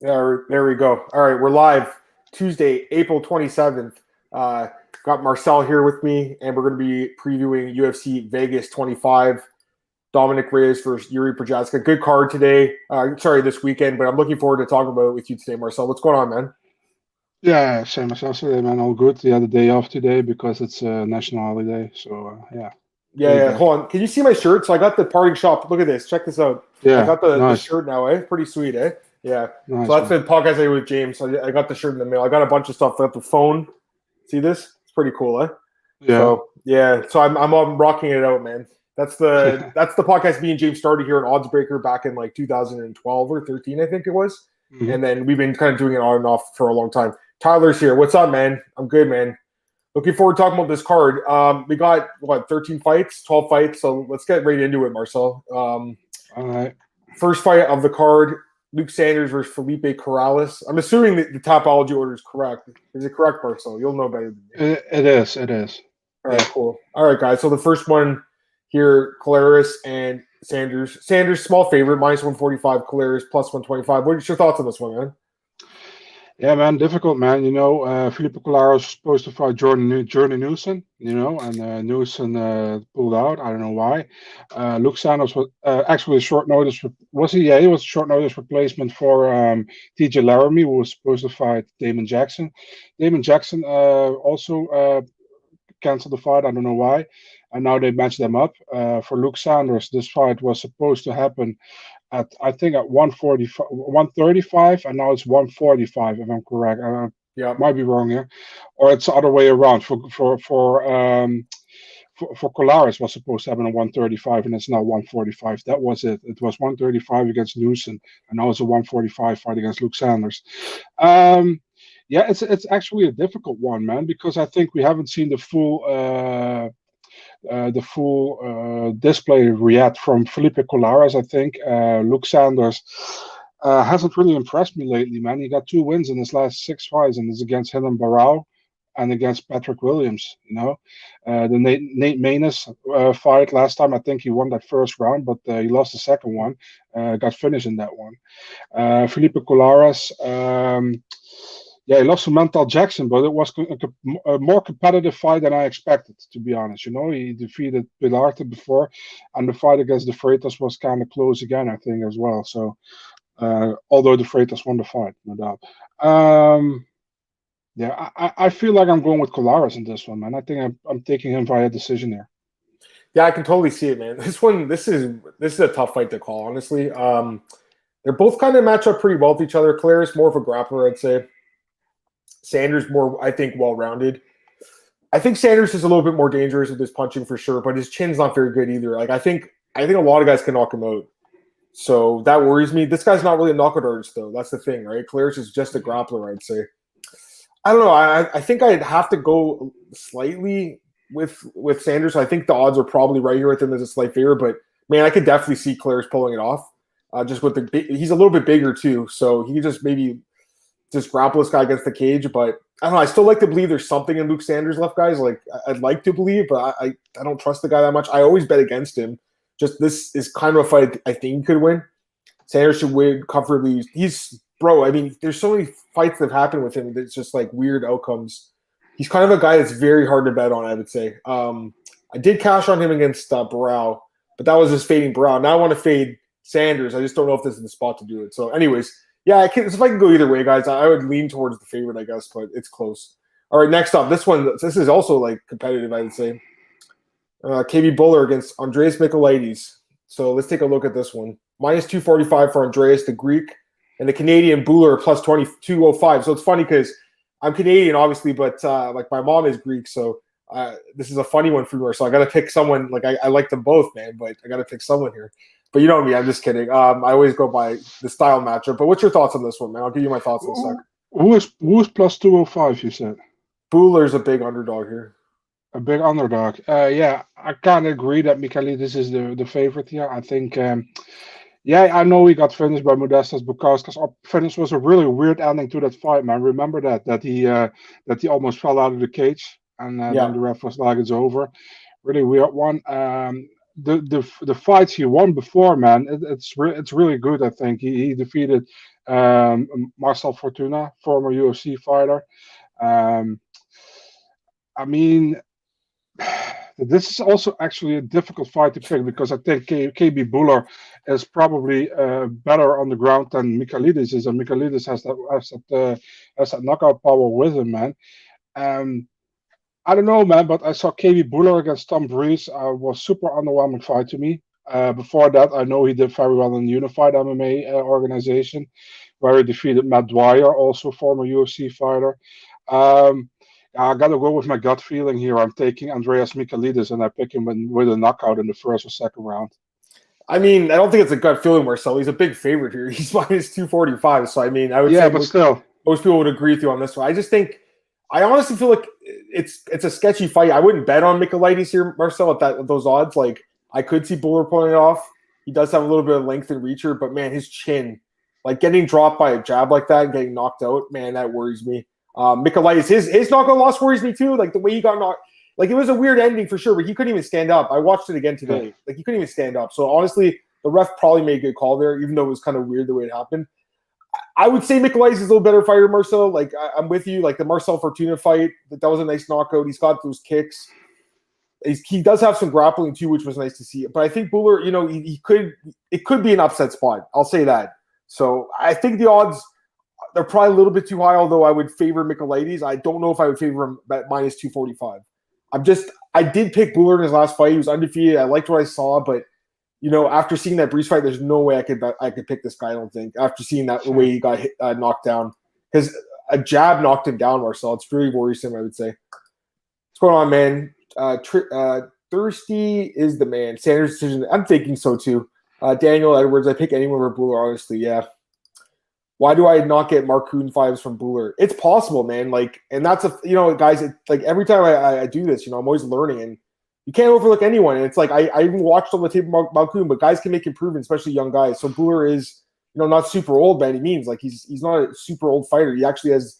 There we go. All right, we're live Tuesday, April 27th. Got Marcel here with me, and we're going to be previewing UFC Vegas 25. Dominick Reyes versus Jiri Prochazka. Good card today. This weekend, but I'm looking forward to talking about it with you today, Marcel. What's going on, man? Yeah, same as yesterday, man. All good. The other day off today because it's a national holiday. So, yeah. Yeah. Hold on. Can you see my shirt? So I got the parting shop. Look at this. Check this out. Yeah, I got the nice. shirt now, eh? Pretty sweet, eh? Yeah. Nice, So that's the podcast I did with James. So I got the shirt in the mail. I got a bunch of stuff. I got the phone. See this? It's pretty cool, eh? Yeah. So I'm rocking it out, man. That's the podcast me and James started here at Oddsbreaker back in like 2012 or 13, I think it was. Mm-hmm. And then we've been kind of doing it on and off for a long time. Tyler's here. What's up, man? I'm good, man. Looking forward to talking about this card. We got 13 fights, 12 fights. So let's get right into it, Marcel. All right. First fight of the card: Luke Sanders versus Felipe Corrales. I'm assuming that the topology order is correct. Is it correct, Marcel? You'll know better than me. It is. All right, cool. All right, guys. So the first one here: Corrales and Sanders. Sanders small favorite, -145. Corrales plus 125. What's your thoughts on this one, man? Yeah, man, difficult, man. You know, Felipe Corrales was supposed to fight Jordan Newson, and Newson pulled out. I don't know why. Luke Sanders was actually short notice. Was he? Yeah, he was a short notice replacement for TJ Laramie, who was supposed to fight Damon Jackson. Damon Jackson also canceled the fight. I don't know why. And now they matched them up. For Luke Sanders, this fight was supposed to happen at 135, and now it's 145, if I'm correct. Might be wrong here, or it's the other way around. For Corrales was supposed to happen at 135, and it's now 145. That was it. It was 135 against Newson, and now it's a 145 fight against Luke Sanders. Yeah, it's actually a difficult one, man, because I think we haven't seen the full display yet from Felipe Corrales. I think Luke Sanders hasn't really impressed me lately, man. He got 2 wins in his last 6 fights, and it's against Hidden Barao and against Patrick Williams. The Nate Maness fight last time, I think he won that first round, but he lost the second one. Got finished in that one. Felipe Corrales. Yeah, he lost to Mental Jackson, but it was a more competitive fight than I expected, to be honest. He defeated Pilarte before, and the fight against the Freitas was kind of close again, I think, as well. So, although the Freitas won the fight, no doubt. Yeah, I feel like I'm going with Corrales in this one, man. I think I'm taking him via decision here. Yeah, I can totally see it, man. This is a tough fight to call, honestly. They're both kind of match up pretty well with each other. Corrales more of a grappler, I'd say. Sanders more, I think, well-rounded. I think Sanders is a little bit more dangerous with his punching for sure, but his chin's not very good either. Like I think a lot of guys can knock him out. So that worries me. This guy's not really a knockout artist, though. That's the thing, right? Corrales is just a grappler, I'd say. I don't know. I think I'd have to go slightly with Sanders. I think the odds are probably right here with him as a slight favorite, but man, I could definitely see Corrales pulling it off. Just with he's a little bit bigger too, so he could just maybe grapple this guy against the cage. But I don't know. I still like to believe there's something in Luke Sanders left, guys. Like I'd like to believe, but I don't trust the guy that much. I always bet against him. Just this is kind of a fight I think he could win. Sanders should win comfortably. I mean, there's so many fights that have happened with him that's just like weird outcomes. He's kind of a guy that's very hard to bet on, I would say. I did cash on him against Barao, but that was just fading Barao. Now I want to fade Sanders. I just don't know if this is the spot to do it. So anyways, yeah, if I can go either way, guys, I would lean towards the favorite, I guess, but it's close. All right, next up, this is also like competitive, I would say. KB Buller against Andreas Michailidis. So let's take a look at this one. -245 for Andreas, the Greek, and the Canadian Buller plus 2205. So it's funny because I'm Canadian, obviously, but like my mom is Greek, so this is a funny one for me. So I got to pick someone. Like I like them both, man, but I got to pick someone here. But you know me, I'm just kidding. I always go by the style matchup. But what's your thoughts on this one, man? I'll give you my thoughts in a sec. Who's plus 205, you said? Buller's a big underdog here. A big underdog. Yeah, I kind of agree that Michailidis is the favorite here. I think, yeah, I know he got finished by Modestas because our finish was a really weird ending to that fight, man. Remember that he almost fell out of the cage, and then the ref was like, it's over. Really weird one. the fights he won before, man, it's really good. I think he defeated Marcel Fortuna, former UFC fighter. Um, I mean, this is also actually a difficult fight to pick because I think KB Buller is probably better on the ground than Michailidis is, and Michailidis has that knockout power with him, man. Um, I don't know, man, but I saw KB Buller against Tom Breeze. Was super underwhelming fight to me. Before that, I know he did very well in the Unified MMA organization, where he defeated Matt Dwyer, also former UFC fighter. Um, I gotta go with my gut feeling here. I'm taking Andreas Michailidis, and I pick him with a knockout in the first or second round. I mean, I don't think it's a gut feeling, Marcel. He's a big favorite here. He's minus 245. So, I mean, I would say but still, most people would agree with you on this one. I just think, I honestly feel like it's a sketchy fight. I wouldn't bet on Michailidis here, Marcel, at those odds. Like, I could see Buller pulling it off. He does have a little bit of length and reacher, but man, his chin, like getting dropped by a jab like that and getting knocked out, man, that worries me. Michailidis, his knockout loss worries me too. Like the way he got knocked, like it was a weird ending for sure, but he couldn't even stand up. I watched it again today. Like he couldn't even stand up. So honestly, the ref probably made a good call there, even though it was kind of weird the way it happened. I would say Michailidis is a little better fighter, Marcel. Like I'm with you. Like the Marcel Fortuna fight, that was a nice knockout. He's got those kicks. He does have some grappling too, which was nice to see. But I think Buller, it could be an upset spot. I'll say that. So I think the odds, they're probably a little bit too high, although I would favor Michailidis. I don't know if I would favor him at minus 245. I did pick Buller in his last fight. He was undefeated. I liked what I saw, but after seeing that Breeze fight, there's no way I could pick this guy. I don't think after seeing that the way he got knocked down, because a jab knocked him down, Marcel. It's really worrisome, I would say. What's going on, man? Thirsty is the man. Sanders decision. I'm thinking so too. Daniel Edwards. I pick anyone over Buller. Honestly, yeah. Why do I not get Marcoon fives from Buller? It's possible, man. Like, and that's guys. Like every time I do this, I'm always learning, and you can't overlook anyone. And it's like I even watched on the tape Marcoon, but guys can make improvements, especially young guys. So Buller is not super old by any means. Like he's not a super old fighter. He actually has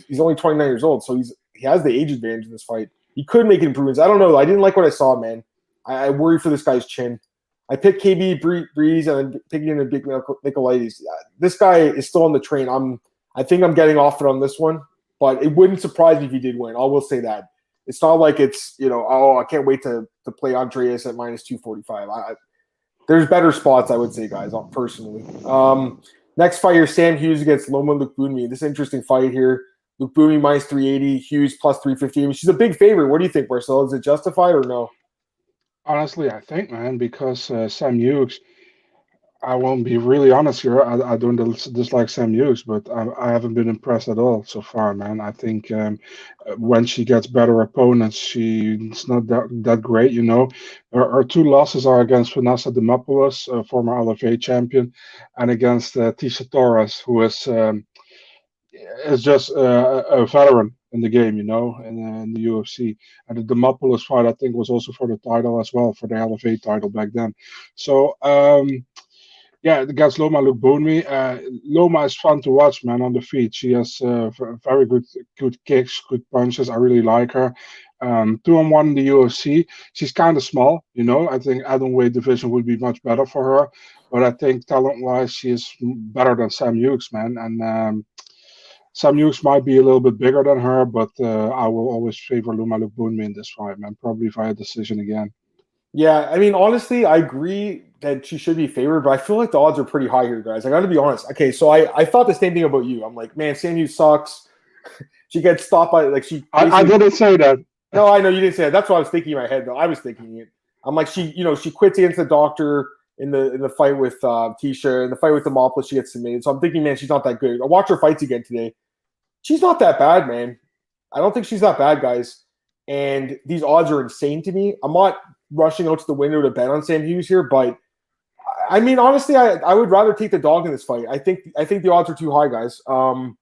he's only 29 years old, so he has the age advantage in this fight. He could make improvements. I don't know. I didn't like what I saw, man. I worry for this guy's chin. I picked KB Breeze and then picking in a big Michailidis. This guy is still on the train. I think I'm getting off it on this one, but it wouldn't surprise me if he did win. I will say that. It's not like it's, I can't wait to play Andreas at minus 245. There's better spots, I would say, guys, personally. Next fight here, Sam Hughes against Loma Lukbunmi. This is an interesting fight here. Lukbunmi minus 380, Hughes plus 350. She's a big favorite. What do you think, Marcel? Is it justified or no? Honestly, I think, man, because Sam Hughes, I won't be really honest here. I don't dislike Sam Hughes, but I haven't been impressed at all so far, man. I think when she gets better opponents, she's not that great, Her two losses are against Vanessa Demopoulos, former LFA champion, and against Tisha Torres, who is just a veteran in the game, in the UFC. And the Demopoulos fight, I think, was also for the title as well, for the LFA title back then. So, against Loma Lukbunmi. Loma is fun to watch, man, on the feet. She has very good kicks, good punches. I really like her. 2-on-1 in the UFC. She's kind of small, I think atomweight division would be much better for her. But I think talent-wise, she is better than Sam Hughes, man. And Sam Hughes might be a little bit bigger than her, but I will always favor Loma Lukbunmi in this fight, man. Probably via decision again. Yeah, I mean, honestly, I agree that she should be favored, but I feel like the odds are pretty high here, guys. I got to be honest. Okay, so I thought the same thing about you. I'm like, man, Sam Hughes sucks. She gets stopped by I didn't say that. No, I know you didn't say that. That's what I was thinking in my head, though. I was thinking it. I'm like, she quits against the doctor in the fight with Tisha, in the fight with Demopoulos, she gets submitted. So I'm thinking, man, she's not that good. I watch her fights again today. She's not that bad, man. I don't think she's that bad, guys. And these odds are insane to me. I'm not rushing out to the window to bet on Sam Hughes here, but I mean, honestly, I would rather take the dog in this fight. I think the odds are too high, guys. I'm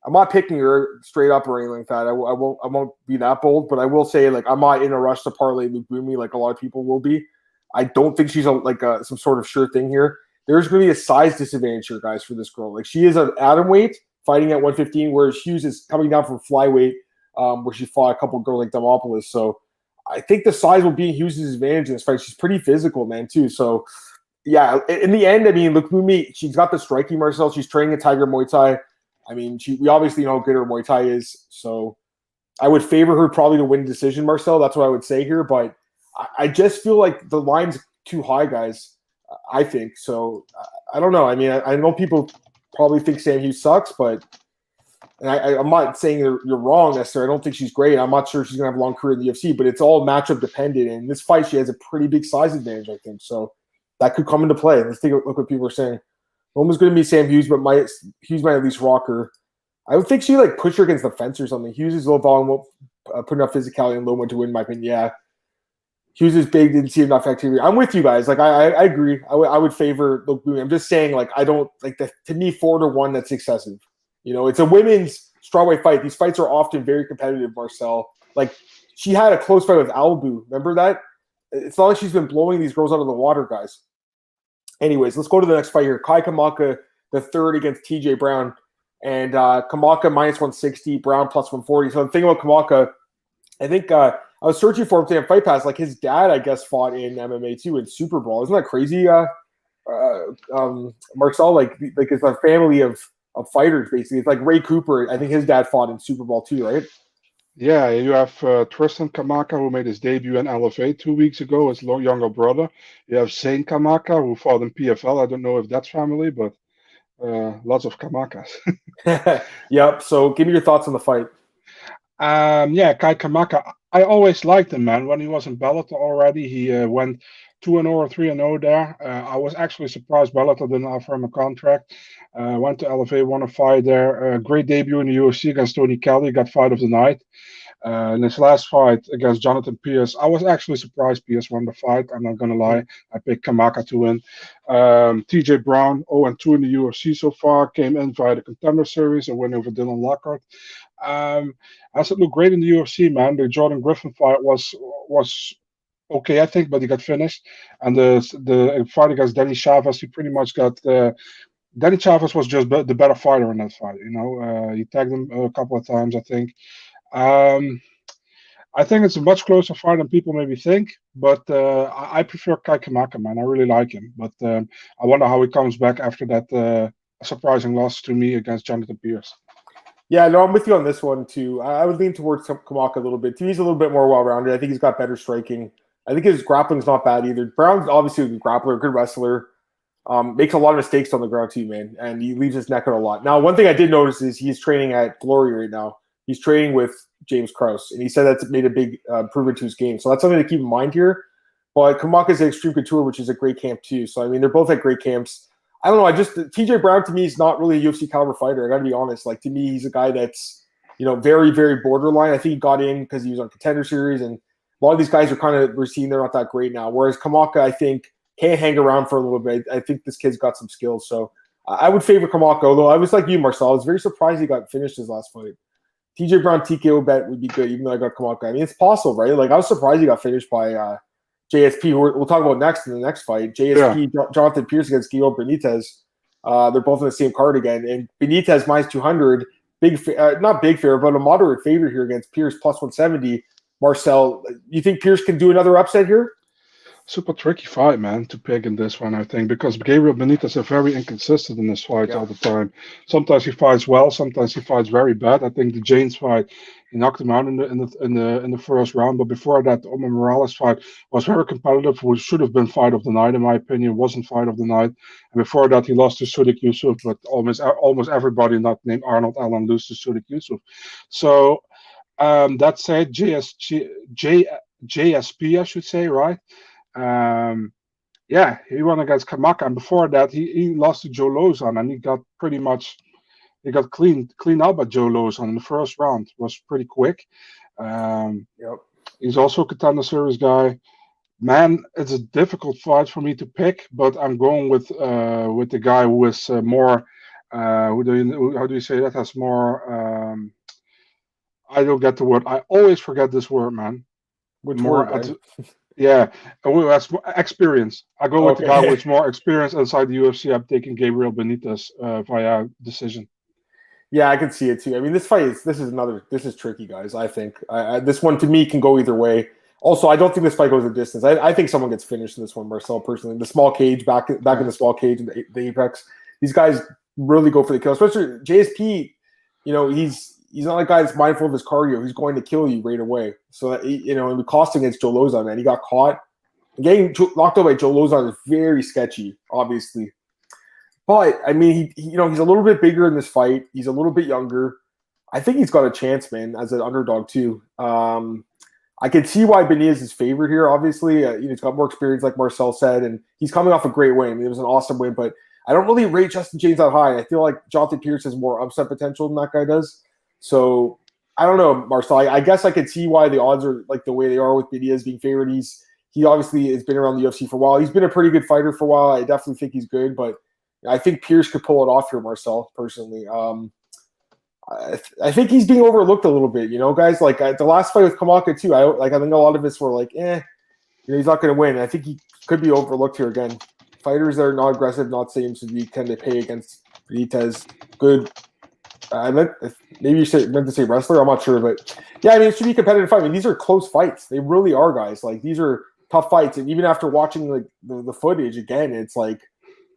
not picking her straight up or anything like that. I won't be that bold, but I will say, like, I'm not in a rush to parlay Lukbunmi like a lot of people will be. I don't think she's some sort of sure thing here. There's going to be a size disadvantage here, guys, for this girl. Like, she is an atomweight fighting at 115, whereas Hughes is coming down from flyweight, where she fought a couple of girls like Demopoulos. So I think the size will be Hughes' advantage in this fight. She's pretty physical, man, too. So, yeah, in the end, I mean, look, she's got the striking, Marcel. She's training a Tiger Muay Thai. I mean, we obviously know how good her Muay Thai is. So I would favor her probably to win decision, Marcel. That's what I would say here. But I just feel like the line's too high, guys, I think. So I don't know. I mean, I know people probably think Sam Hughes sucks, but and I'm not saying you're wrong necessarily. I don't think she's great. I'm not sure she's going to have a long career in the UFC, but it's all matchup dependent. And in this fight, she has a pretty big size advantage, I think. So that could come into play. Let's take a look what people are saying. Loma's going to be Sam Hughes, but Hughes might at least rock her. I would think she like push her against the fence or something. Hughes is low volume, put enough physicality in Loma to win, in my opinion. Yeah. Hughes is big, didn't see enough activity. I'm with you guys. Like I agree. I would favor Loma. I'm just saying, like, I don't like to me 4-1. That's excessive. You know, it's a women's strawweight fight. These fights are often very competitive, Marcel. Like she had a close fight with Albu. Remember that? It's not like she's been blowing these girls out of the water, guys. Anyways, let's go to the next fight here. Kai Kamaka, the third against TJ Brown. And Kamaka minus 160, Brown plus 140. So the thing about Kamaka, I think I was searching for him today on Fight Pass. Like his dad, I guess, fought in MMA too in Super Bowl. Isn't that crazy, Marcel? Like it's a family of fighters, basically. It's like Ray Cooper. I think his dad fought in Super Bowl too, right? Yeah, you have Tristan Kamaka, who made his debut in LFA 2 weeks ago, his younger brother. You have Zane Kamaka, who fought in PFL. I don't know if that's family, but lots of Kamakas. Yep. So give me your thoughts on the fight. Yeah, Kai Kamaka. I always liked him, man. When he was in Bellator already, he went 2-0 or 3-0 there. I was actually surprised Bellator didn't offer him a contract. Went to LFA, won a fight there. Great debut in the UFC against Tony Kelly, got fight of the night. In his last fight against Jonathan Pierce, I was actually surprised Pierce won the fight. I'm not going to lie. I picked Kamaka to win. TJ Brown, 0-2 in the UFC so far, came in via the Contender Series, a win over Dylan Lockhart. As it looked great in the UFC, man. The Jordan Griffin fight was okay, I think, but he got finished. And the fight against Danny Chavez, he pretty much got Danny Chavez was just the better fighter in that fight. You know, he tagged him a couple of times, I think. I think it's a much closer fight than people maybe think, but I prefer Kai Kamaka, man. I really like him, but I wonder how he comes back after that surprising loss to me against Jonathan Pierce. Yeah, no, I'm with you on this one too. I would lean towards Kamaka a little bit. He's a little bit more well-rounded. I think he's got better striking. I think his grappling's not bad either. Brown's obviously a good grappler, good wrestler. Makes a lot of mistakes on the ground too, man, and he leaves his neck out a lot. Now, one thing I did notice is he's training at Glory right now. He's training with James Krause, and he said that's made a big improvement to his game. So that's something to keep in mind here. But Kamaka's at Extreme Couture, which is a great camp too. So, I mean, they're both at great camps. I don't know. TJ Brown to me is not really a UFC caliber fighter. I got to be honest. Like, to me, he's a guy that's, you know, very, very borderline. I think he got in because he was on Contender Series, and a lot of these guys we're seeing they're not that great now. Whereas Kamaka, I think, can't hang around for a little bit. I think this kid's got some skills. So I would favor Kamaka, although I was like you, Marcel. I was very surprised he got finished his last fight. TJ Brown TKO bet would be good, even though I got Kamaka. I mean, it's possible, right? Like, I was surprised he got finished by JSP, who we'll talk about next in the next fight. JSP, yeah. Jonathan Pierce against Guillermo Benitez. They're both in the same card again. And Benitez minus 200, not big favorite, but a moderate favorite here against Pierce plus 170. Marcel, you think Pierce can do another upset here? Super tricky fight, man, to pick in this one, I think, because Gabriel Benitez is very inconsistent in this fight all the time. Sometimes he fights well, sometimes he fights very bad. I think the James fight, he knocked him out in the first round, but before that, the Omar Morales fight was very competitive, which should have been fight of the night, in my opinion. Wasn't fight of the night. And before that, he lost to Sudik Yusuf, but almost everybody not named Arnold Allen lose to Sudik Yusuf. So that said, JSP, I should say, right? Yeah, he won against Kamaka, and before that he lost to Joe Lozon, and he got cleaned up by Joe Lozon in the first round. It was pretty quick. Yep. He's also a Contender Series guy. Man, it's a difficult fight for me to pick, but I'm going with the guy who is more. How do you say that? Has more. I don't get the word. I always forget this word, man. Which word? Yeah, that's experience. I go with the guy with more experience inside the UFC. I'm taking Gabriel Benitez via decision. Yeah, I can see it too. I mean, this is tricky, guys. I think this one to me can go either way. Also, I don't think this fight goes a distance. I think someone gets finished in this one, Marcel, personally. The small cage, back in the small cage in the Apex. These guys really go for the kill, especially JSP. He's not a guy that's mindful of his cardio. He's going to kill you right away. So, and the costing against Joe Lozon, man, he got caught. Getting locked up by Joe Lozon is very sketchy, obviously. But, I mean, he's a little bit bigger in this fight. He's a little bit younger. I think he's got a chance, man, as an underdog, too. I can see why Pinier is his favorite here, obviously. He's got more experience, like Marcel said, and he's coming off a great win. It was an awesome win, but I don't really rate Justin James that high. I feel like Jonathan Pierce has more upset potential than that guy does. So, I don't know, Marcel. I guess I could see why the odds are like the way they are with Pinier being favored. He obviously has been around the UFC for a while. He's been a pretty good fighter for a while. I definitely think he's good, but I think Pierce could pull it off here, Marcel, personally. I think he's being overlooked a little bit, guys. Like the last fight with Kamaka too. I think a lot of us were like, he's not going to win. I think he could be overlooked here again. Fighters that are not aggressive, not same to be tend to pay against Benitez. Good. Maybe you meant to say wrestler. I'm not sure, but yeah, I mean it should be a competitive fight. I mean these are close fights. They really are, guys. Like these are tough fights, and even after watching like the footage again, it's like.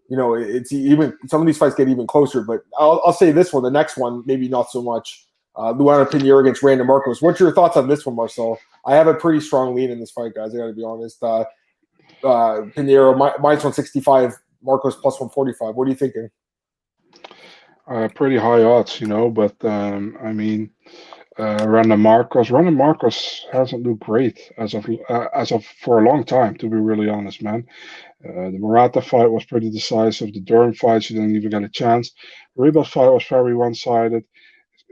It's even some of these fights get even closer, but I'll say this one, the next one, maybe not so much. Luanna Pinero against Random Marcos. What's your thoughts on this one, Marcel? I have a pretty strong lean in this fight, guys. I got to be honest. Pinero minus 165, Marcos plus 145. What are you thinking? Pretty high odds, but I mean, Random Marcos hasn't looked great as of for a long time, to be really honest, man. The Murata fight was pretty decisive. The Durham fight, she didn't even get a chance. The Ribas fight was very one-sided.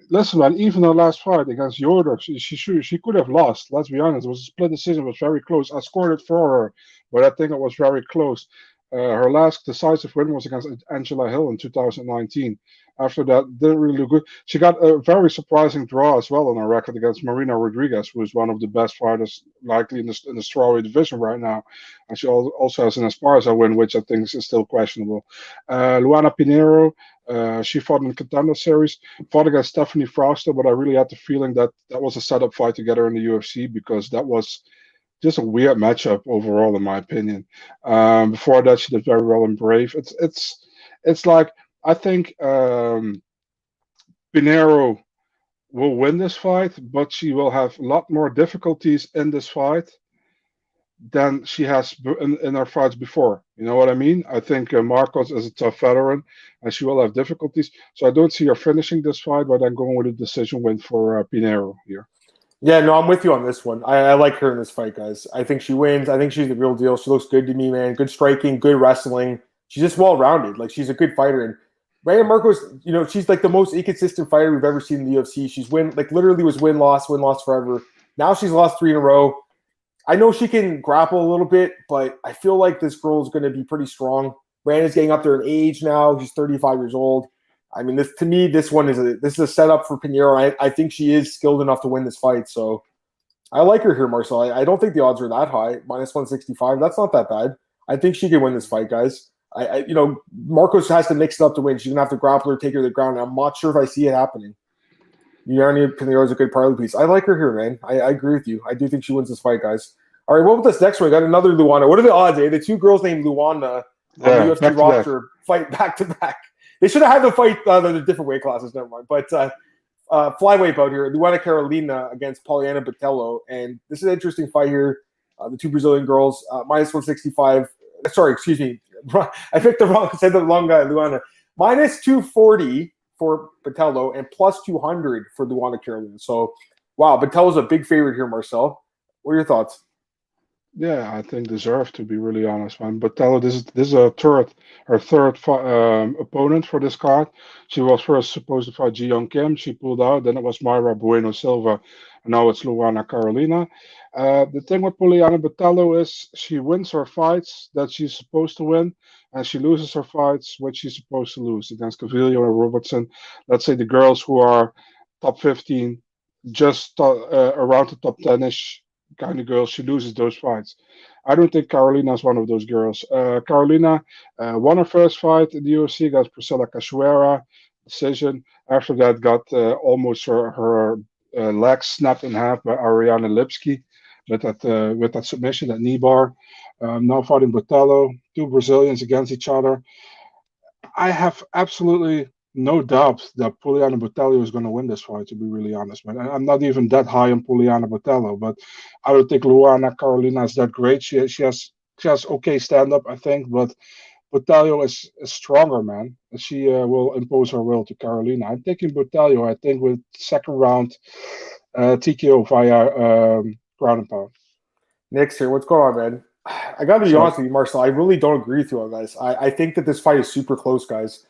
Listen, man, even her last fight against Yoder, she could have lost. Let's be honest. It was a split decision. It was very close. I scored it for her, but I think it was very close. Her last decisive win was against Angela Hill in 2019. After that, didn't really look good. She got a very surprising draw as well on her record against Marina Rodriguez, who is one of the best fighters likely in the strawweight division right now. And she also has an Esparza win, which I think is still questionable. Luanna Pinero, she fought in the Contender Series, fought against Stephanie Frauster, but I really had the feeling that was a setup fight to get her in the UFC because that was just a weird matchup overall, in my opinion. Before that, she did very well in Brave. It's like I think Pinero will win this fight, but she will have a lot more difficulties in this fight than she has in her fights before. You know what I mean? I think Marcos is a tough veteran, and she will have difficulties. So I don't see her finishing this fight, but I'm going with a decision win for Pinero here. Yeah, no, I'm with you on this one. I like her in this fight, guys. I think she wins. I think she's the real deal. She looks good to me, man. Good striking, good wrestling. She's just well-rounded. Like, she's a good fighter. And Raya Marcos, she's like the most inconsistent fighter we've ever seen in the UFC. She's literally was win-loss forever. Now she's lost 3 in a row. I know she can grapple a little bit, but I feel like this girl is going to be pretty strong. Brandon's getting up there in age now. She's 35 years old. I mean, this one is a setup for Pinero. I think she is skilled enough to win this fight. So I like her here, Marcel. I don't think the odds are that high. Minus 165. That's not that bad. I think she can win this fight, guys. Marcos has to mix it up to win. She's gonna have to grapple her, take her to the ground. I'm not sure if I see it happening. Pinero is a good parlay piece. I like her here, man. I agree with you. I do think she wins this fight, guys. All right, what about this next one? We got another Luanna. What are the odds, eh? The 2 girls named Luanna on the UFC roster fight back to back. They should have had them fight the different weight classes. Never mind. But flyweight bout here. Luana Carolina against Poliana Botelho. And this is an interesting fight here. The 2 Brazilian girls, minus 165. Sorry, excuse me. I picked said the wrong guy, Luana. Minus 240 for Botelho and plus 200 for Luana Carolina. So, wow, Botelho's a big favorite here, Marcel. What are your thoughts? Yeah, I think deserved, to be really honest, man. Botelho, this is her third opponent for this card. She was first supposed to fight Ji Young Kim. She pulled out. Then it was Mayra Bueno Silva. And now it's Luana Carolina. The thing with Poliana Botelho is she wins her fights that she's supposed to win, and she loses her fights which she's supposed to lose against Cavillo and Robertson. Let's say the girls who are top 15, just around the top 10-ish kind of girls, she loses those fights. I don't think Carolina is one of those girls. Carolina won her first fight in the UFC against Priscilla Cachoeira, decision. After that, got almost her leg snapped in half by Ariane Lipski. with that submission, that knee bar. Now fighting Botelho, two Brazilians against each other. I have absolutely no doubt that Juliana Botelho is going to win this fight, to be really honest, man. I'm not even that high on Juliana Botelho, but I don't think Luana Carolina is that great. She has okay stand up, I think, but Botelho is stronger, man. She will impose her will to Carolina. I'm taking Botelho, I think, with second round TKO via ground and pound. Nick's here. What's going on, man? I got to be honest with you, Marcel. I really don't agree with you on guys. I think that this fight is super close, guys.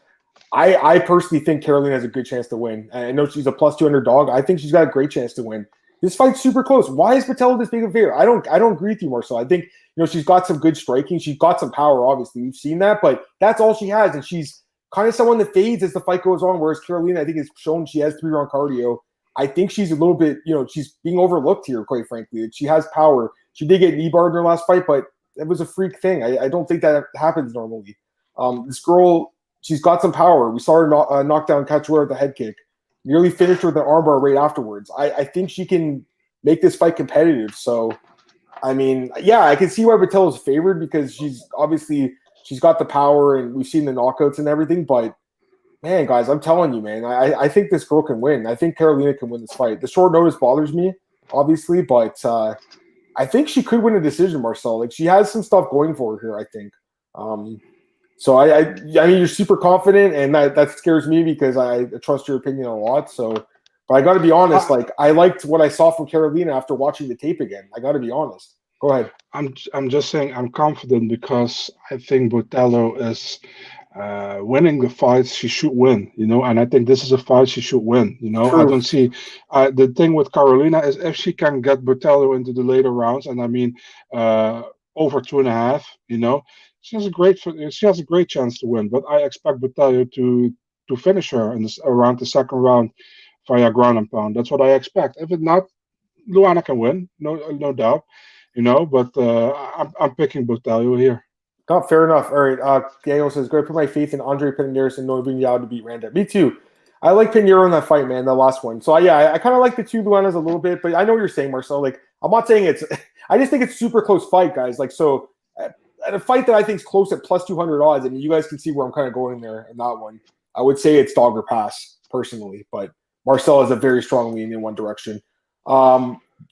I personally think Carolina has a good chance to win. I know she's a plus 200 dog. I think she's got a great chance to win. This fight's super close. Why is Botelho this big of a favorite? I don't agree with you, Marcel. I think she's got some good striking. She's got some power, obviously. We've seen that, but that's all she has, and she's kind of someone that fades as the fight goes on. Whereas Carolina, I think, has shown she has 3-round cardio. I think she's a little bit, she's being overlooked here, quite frankly. She has power. She did get knee barred in her last fight, but it was a freak thing. I don't think that happens normally. This girl, she's got some power. We saw her knock down Cachoeira with the head kick. Nearly finished her with an armbar right afterwards. I think she can make this fight competitive. So, I mean, yeah, I can see why Botelho's favored because she's got the power and we've seen the knockouts and everything. But, man, guys, I'm telling you, man, I think this girl can win. I think Carolina can win this fight. The short notice bothers me, obviously, but I think she could win a decision, Marcel. Like, she has some stuff going for her here, I think. So I mean, you're super confident, and that scares me because I trust your opinion a lot. So, but I got to be honest. Like, I liked what I saw from Carolina after watching the tape again. I got to be honest. Go ahead. I'm just saying I'm confident because I think Botelho is winning the fights she should win, and I think this is a fight she should win. True. I don't see the thing with Carolina is if she can get Botelho into the later rounds, and I mean over 2.5, she has a great chance to win. But I expect Botelho to finish her around the second round via ground and pound. That's what I expect. If it not, Luana can win, no doubt, But I'm picking Botelho here. Oh, fair enough. All right. Daniel says, "Go put my faith in Andre Pinier and Norbin Yao to beat Randa." Me too. I like Pinier in that fight, man. The last one. So yeah, I kind of like the two Luanas a little bit, but I know what you're saying, Marcel. Like, I'm not saying it's. I just think it's super close fight, guys. Like, so at a fight that I think is close at plus 200 odds. I mean, you guys can see where I'm kind of going there in that one. I would say it's dog or pass personally, but Marcel has a very strong lean in one direction.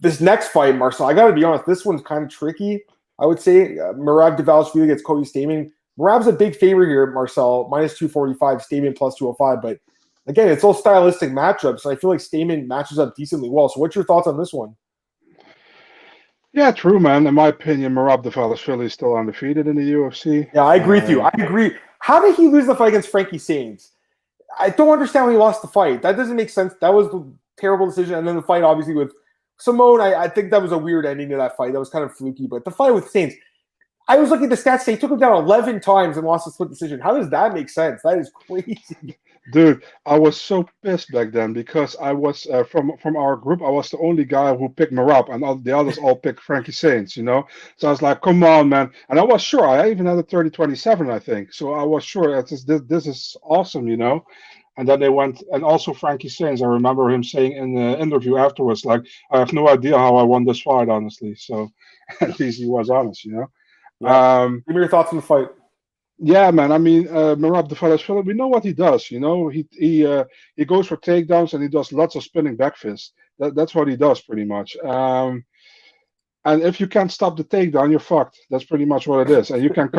This next fight, Marcel, I got to be honest, this one's kind of tricky. I would say Merab Dvalishvili against Cody Stamann. Merab's a big favorite here, Marcel, minus 245, Stamann plus 205. But again, it's all stylistic matchups. And I feel like Stamann matches up decently well. So what's your thoughts on this one? Yeah, true, man. In my opinion, Merab Dvalishvili is still undefeated in the UFC. Yeah, I agree with you. I agree. How did he lose the fight against Frankie Saenz? I don't understand why he lost the fight. That doesn't make sense. That was the terrible decision. And then the fight, obviously, with Simone, I think that was a weird ending to that fight. That was kind of fluky. But the fight with Saints, I was looking at the stats. They took him down 11 times and lost a split decision. How does that make sense? That is crazy. Dude, I was so pissed back then because I was from our group. I was the only guy who picked Merab, and the others all picked Frankie Saenz. So I was like, "Come on, man!" And I was sure. I even had a 30-27, I think. So I was sure this is awesome, And then they went, and also Frankie Saenz. I remember him saying in the interview afterwards, like, "I have no idea how I won this fight, honestly." So at least he was honest, Yeah. Give me your thoughts on the fight. Yeah, man. I mean, Merab Dvalishvili, we know what he does. He goes for takedowns and he does lots of spinning back fists. That's what he does pretty much. And if you can't stop the takedown, you're fucked. That's pretty much what it is. And you can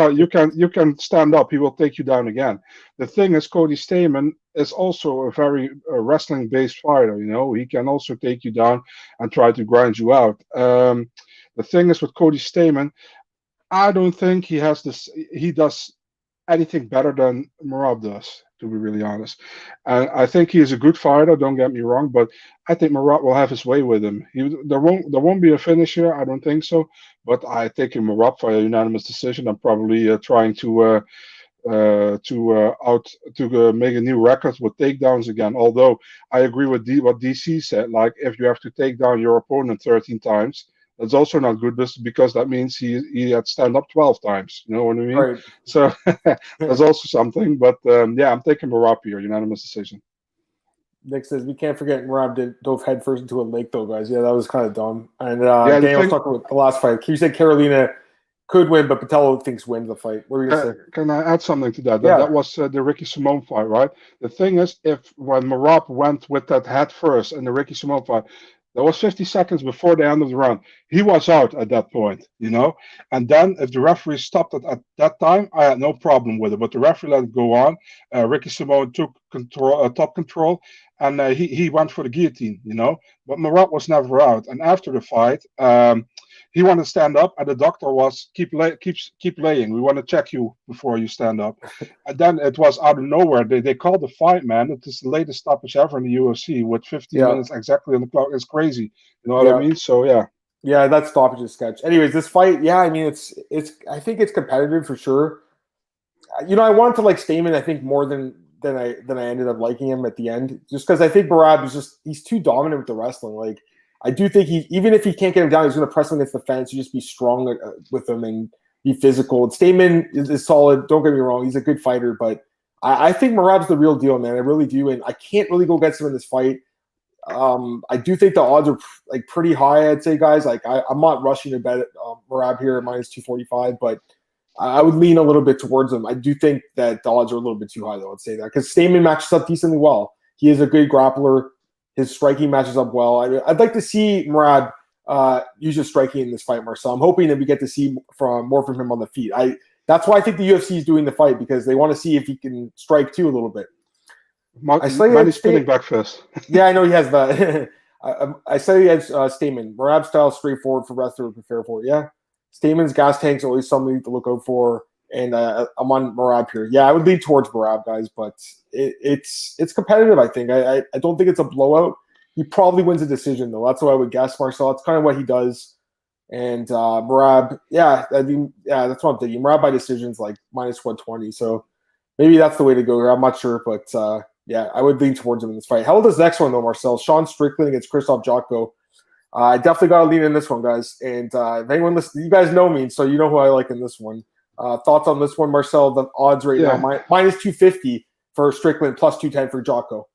stand up. He will take you down again. The thing is, Cody Stamann is also a very wrestling-based fighter. He can also take you down and try to grind you out. The thing is with Cody Stamann, I don't think he does anything better than Merab does, to be really honest. And I think he is a good fighter, don't get me wrong, but I think Merab will have his way with him. There won't be a finish here, I don't think so, but I take him Merab for a unanimous decision. I'm probably trying to make a new record with takedowns again. Although I agree with what DC said, like if you have to take down your opponent 13 times, that's also not good because that means he had stand up 12 times. You know what I mean? Right. So that's also something. But yeah, I'm taking Merab here, unanimous decision. Nick says we can't forget Merab dove headfirst into a lake, though, guys. Yeah, that was kind of dumb. And Daniel was talking about the last fight. You said Carolina could win, but Patello thinks wins the fight. What were you gonna say? Can I add something to that? Yeah. That was the Ricky Simone fight, right? The thing is, when Merab went with that head first in the Ricky Simone fight, that was 50 seconds before the end of the round. He was out at that point, And then if the referee stopped it at that time, I had no problem with it. But the referee let it go on. Ricky Simone took top control, and he went for the guillotine, But Merab was never out. And after the fight, he wanted to stand up, and the doctor was keep laying. We want to check you before you stand up. And then it was out of nowhere. They called the fight, man. It is the latest stoppage ever in the UFC with 15 minutes exactly on the clock. It's crazy. You know what I mean? So yeah. Yeah, that stoppage is sketch. Anyways, this fight, I mean, it's. I think it's competitive for sure. I wanted to like Stamen, I think, more than I ended up liking him at the end, just because I think Merab is he's too dominant with the wrestling. Like, I do think even if he can't get him down, he's going to press him against the fence. You just be strong with him and be physical. And Stamen is solid. Don't get me wrong; he's a good fighter, but I think Merab's the real deal, man. I really do, and I can't really go against him in this fight. I do think the odds are like pretty high. I'd say, guys. Like, I'm not rushing to bet Merab here at minus 245, but I would lean a little bit towards him. I do think that the odds are a little bit too high, though. I'd say that because Stamen matches up decently well. He is a good grappler. His striking matches up well. I'd like to see Merab use his striking in this fight, Marcel. I'm hoping that we get to see more from him on the feet. That's why I think the UFC is doing the fight, because they want to see if he can strike too a little bit. Manny's spinning back fist. Yeah, I know he has that. I say he has Stamen. Merab style straightforward for wrestler to prepare for. Yeah, Stamen's gas tank's always something to look out for. And I'm on Merab here. Yeah, I would lean towards Merab, guys, but it's competitive, I think. I don't think it's a blowout. He probably wins a decision, though. That's what I would guess, Marcel. It's kind of what he does. And Merab, that's what I'm thinking. Merab by decision's like minus 120. So maybe that's the way to go here. I'm not sure, but I would lean towards him in this fight. How about this next one, though, Marcel? Sean Strickland against Christophe Jotko. I definitely got to lean in this one, guys. And if anyone listens, you guys know me, so you know who I like in this one. Thoughts on this one, Marcel? The odds right now, minus 250 for Strickland, plus 210 for Jocko.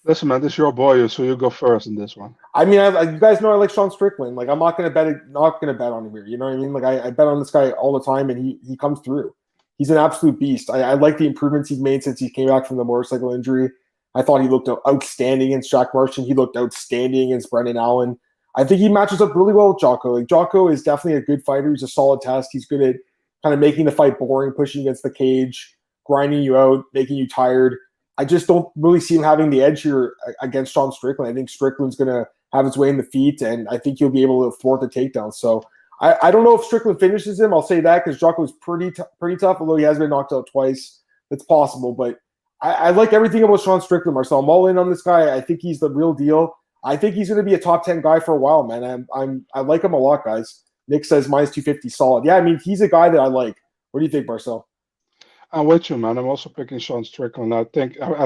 Listen, man, this is your boy, so you go first in this one. I mean, you guys know I like Sean Strickland. Like, I'm not gonna bet on him here. You know what I mean? Like, I bet on this guy all the time, and he comes through. He's an absolute beast. I like the improvements he's made since he came back from the motorcycle injury. I thought he looked outstanding against Jack Martian. He looked outstanding against Brendan Allen. I think he matches up really well with Jocko. Like, Jocko is definitely a good fighter. He's a solid test. He's good at kind of making the fight boring, pushing against the cage, grinding you out, making you tired. I just don't really see him having the edge here against Sean Strickland. I think Strickland's going to have his way in the feet, and I think he'll be able to thwart the takedown. So I don't know if Strickland finishes him. I'll say that because Jocko is pretty tough, although he has been knocked out twice. It's possible, but I like everything about Sean Strickland, Marcel. I'm all in on this guy. I think he's the real deal. I think he's going to be a top 10 guy for a while, man. I like him a lot, guys. Nick says minus 250 solid. Yeah, I mean, he's a guy that I like. What do you think, Marcel? I'm with you, man. I'm also picking Sean Strickland. I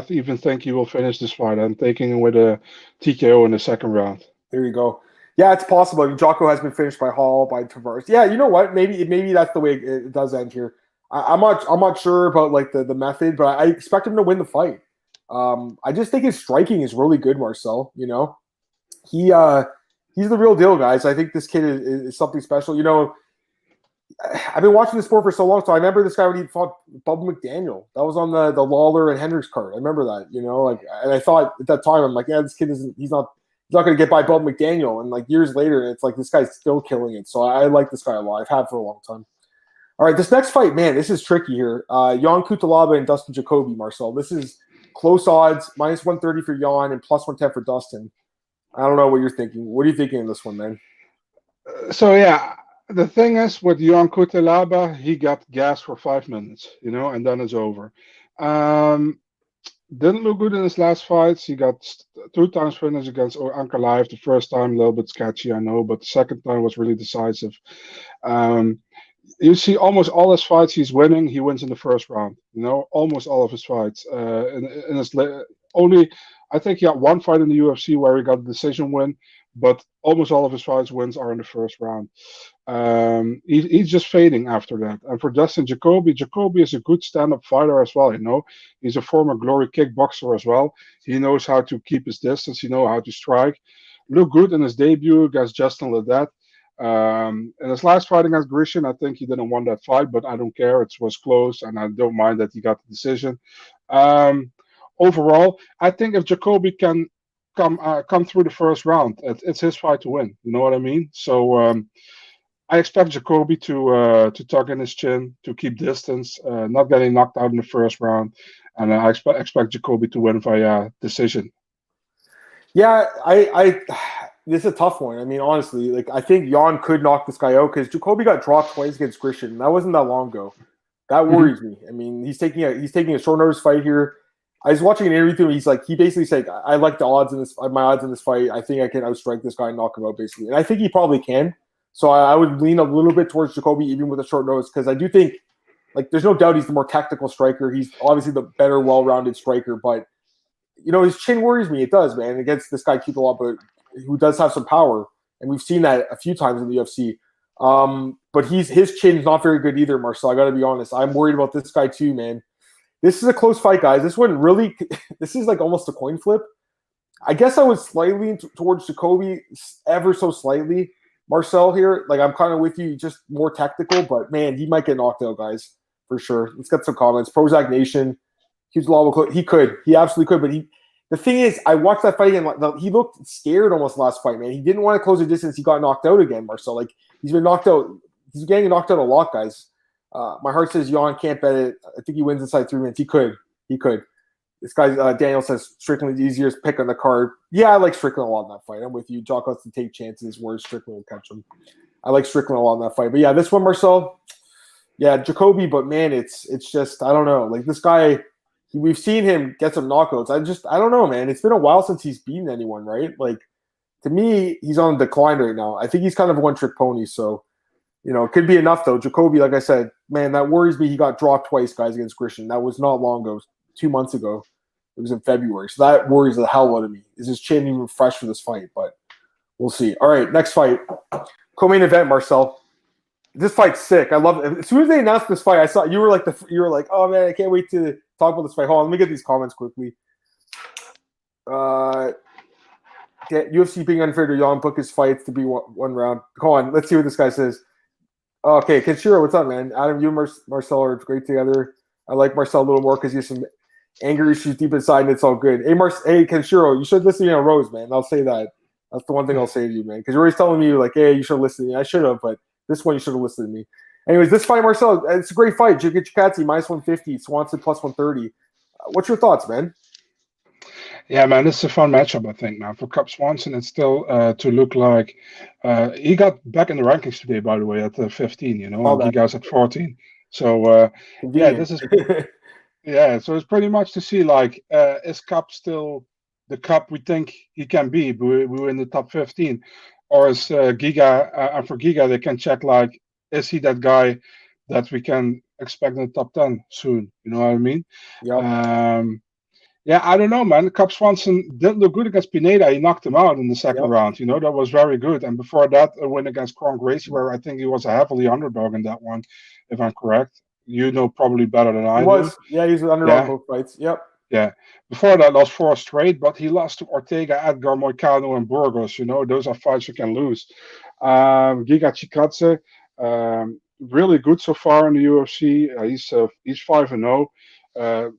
even think he will finish this fight. I'm taking him with a TKO in the second round. There you go. Yeah, it's possible. I mean, Jocko has been finished by Hall, by Tavares. Yeah, you know what? Maybe that's the way it does end here. I'm not sure about like the method, but I expect him to win the fight. I just think his striking is really good, Marcel. You know, he's the real deal, guys. I think this kid is something special. You know, I've been watching the sport for so long, so I remember this guy when he fought Bubba McDaniel. That was on the Lawler and Hendricks card. I remember that, you know, like, and I thought at that time, I'm like, yeah, this kid he's not going to get by Bubba McDaniel. And like years later, it's like this guy's still killing it. So I like this guy a lot. I've had for a long time. All right, this next fight, man, this is tricky here. Jan Kutalaba and Dustin Jacoby, Marcel. This is close odds, minus 130 for Jan and plus 110 for Dustin. I don't know what you're thinking. What are you thinking in this one, man? The thing is, with Jan Kutalaba, he got gas for 5 minutes, you know, and then it's over. Didn't look good in his last fights. He got 2 times finished against Ankalaev. The first time, a little bit sketchy, I know, but the second time was really decisive. You see almost all his fights he's winning. He wins in the first round, you know, almost all of his fights. In his only, I think he had 1 fight in the UFC where he got a decision win, but almost all of his fights wins are in the first round. He's just fading after that. And for Dustin Jacoby is a good stand-up fighter as well. He's a former glory kickboxer as well. He knows how to keep his distance. He knows how to strike. Looked good in his debut against Justin Ledet. In his last fight against Grisham, I think he didn't win that fight, but I don't care. It was close, and I don't mind that he got the decision. Overall, I think if Jacoby can come through the first round, it's his fight to win. You know what I mean? So I expect Jacoby to tug in his chin, to keep distance, not getting knocked out in the first round, and I expect Jacoby to win via decision. Yeah, I this is a tough one. I mean, honestly, like I think Jan could knock this guy out because Jacoby got dropped twice against Grisham. That wasn't that long ago. That worries me. I mean, he's taking a short notice fight here. I was watching an interview with him. He basically said, "I like the odds in this. My odds in this fight. I think I can outstrike this guy and knock him out, basically." And I think he probably can. So I would lean a little bit towards Jacoby, even with a short notice, because I do think, like, there's no doubt he's the more tactical striker. He's obviously the better, well-rounded striker, but his chin worries me. It does, man, against this guy Keith who does have some power, and we've seen that a few times in the UFC. But his chin's not very good either, Marcel. I got to be honest. I'm worried about this guy too, man. This is a close fight, guys. This is like almost a coin flip. I guess I would slightly lean towards Jacoby, ever so slightly. Marcel here, like I'm kind of with you, just more technical, but man, he might get knocked out, guys, for sure. Let's get some comments. Prozac Nation, huge level. He absolutely could, but the thing is, I watched that fight again. He looked scared almost last fight, man. He didn't want to close the distance. He got knocked out again, Marcel. Like he's been knocked out. He's getting knocked out a lot, guys. My heart says Jan can't bet it. I think he wins inside 3 minutes. He could. This guy, Daniel says Strickland's easiest pick on the card. Yeah, I like Strickland a lot in that fight. I'm with you. Jocko has to take chances where Strickland will catch him. I like Strickland a lot in that fight. But yeah, this one, Marcel, yeah, Jacoby, but man, it's just, I don't know. Like this guy, we've seen him get some knockouts. I don't know, man. It's been a while since he's beaten anyone, right? Like, to me, he's on decline right now. I think he's kind of a one-trick pony, so, it could be enough, though. Jacoby, like I said, man, that worries me. He got dropped twice, guys, against Grisham. That was not long ago. It was 2 months ago. It was in February. So that worries the hell out of me. Is his chin even fresh for this fight? But we'll see. All right, next fight. Co-main event, Marcel. This fight's sick. I love it. As soon as they announced this fight, I saw you were like, oh man, I can't wait to talk about this fight. Hold on, let me get these comments quickly. UFC being unfair to Jan book his fights to be one round. Hold on, let's see what this guy says. Okay, Kenshiro, what's up, man? Adam, you and Marcel are great together. I like Marcel a little more because he has some anger issues deep inside, and it's all good. Hey, Kenshiro, you should listen to me on Rose, man. I'll say that. That's the one thing I'll say to you, man. Because you're always telling me, like, hey, you should listen to me. I should have, but this one you should have listened to me. Anyways, this fight, Marcel, it's a great fight. Giga Chikadze, minus 150, Swanson plus 130. What's your thoughts, man? Yeah, man, this is a fun matchup, I think, now. For Cub Swanson, it's still to look like he got back in the rankings today, by the way, at 15, Giga's at 14. So, yeah, this is yeah, so it's pretty much to see, like, is Cub still the Cub we think he can be? We were in the top 15. Or is Giga, and for Giga, they can check, like, is he that guy that we can expect in the top 10 soon? You know what I mean? Yeah. Yeah, I don't know, man. Cub Swanson did look good against Pineda. He knocked him out in the second round. That was very good. And before that, a win against Kron Gracie, where I think he was a heavily underdog in that one, if I'm correct. You know probably better than I do. Yeah, he's an underdog both fights. Yep. Yeah. Before that, lost 4 straight, but he lost to Ortega, Edgar, Moicano, and Burgos. Those are fights you can lose. Giga Chikadze, really good so far in the UFC. He's 5-0.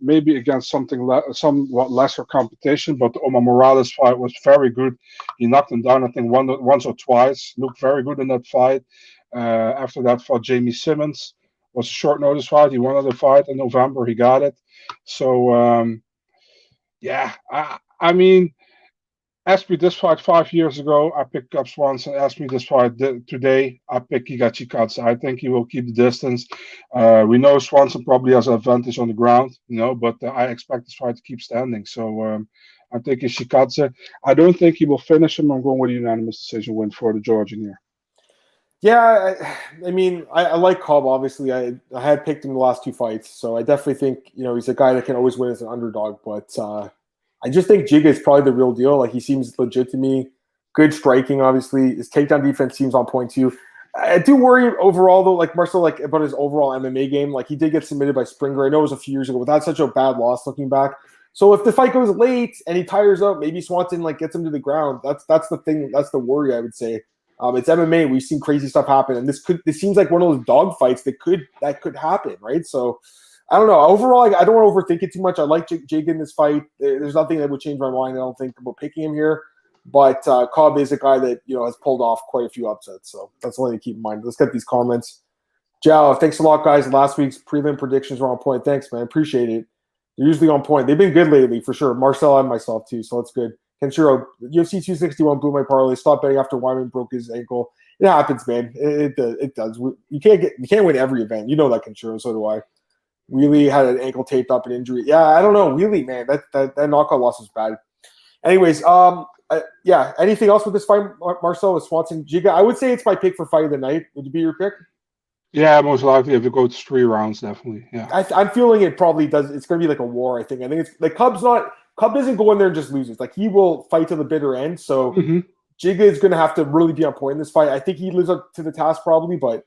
Maybe against somewhat lesser competition, but the Omar Morales fight was very good. He knocked him down, I think, once or twice. Looked very good in that fight. After that, fought Jamie Simmons. Was a short notice fight. He wanted the fight in November. He got it. So, yeah, I mean, asked me this fight 5 years ago, I picked up Swanson. Asked me this fight today, I picked Giga Chikadze. I think he will keep the distance. We know Swanson probably has an advantage on the ground, but I expect this fight to keep standing. So I'm taking Chikadze. I don't think he will finish him. I'm going with a unanimous decision win for the Georgian here. Yeah, I mean, I like Cobb, obviously. I had picked him the last 2 fights, so I definitely think, he's a guy that can always win as an underdog, but I just think Giga is probably the real deal. Like, he seems legit to me. Good striking, obviously. His takedown defense seems on point, too. I do worry overall, though, like Marcel, like about his overall MMA game. Like he did get submitted by Springer. I know it was a few years ago, but that's such a bad loss looking back. So if the fight goes late and he tires out, maybe Swanson like gets him to the ground. That's the thing. That's the worry, I would say. It's MMA. We've seen crazy stuff happen, and this seems like one of those dog fights that could happen, right? So I don't know. Overall, I don't want to overthink it too much. I like Giga in this fight. There's nothing that would change my mind. I don't think about picking him here. But Cobb is a guy that has pulled off quite a few upsets, so that's the only thing to keep in mind. Let's get these comments. Joe, thanks a lot, guys. Last week's prelim predictions were on point. Thanks, man. Appreciate it. They're usually on point. They've been good lately, for sure. Marcel and myself, too, so that's good. Kenshiro, UFC 261 blew my parlay. Stopped betting after Wyman broke his ankle. It happens, man. It does. You can't win every event. You know that, Kenshiro. So do I. Wheelie had an ankle taped up, an injury. Yeah, I don't know. Wheelie, man, that knockout loss was bad. Anyways, anything else with this fight, Marcel, with Swanson Giga? I would say it's my pick for fight of the night. Would it be your pick? Yeah, most likely if it goes 3 rounds, definitely. Yeah, I'm feeling it probably does. It's going to be like a war. I think it's like Cub doesn't go in there and just loses. Like he will fight to the bitter end. So Giga is going to have to really be on point in this fight. I think he lives up to the task probably, but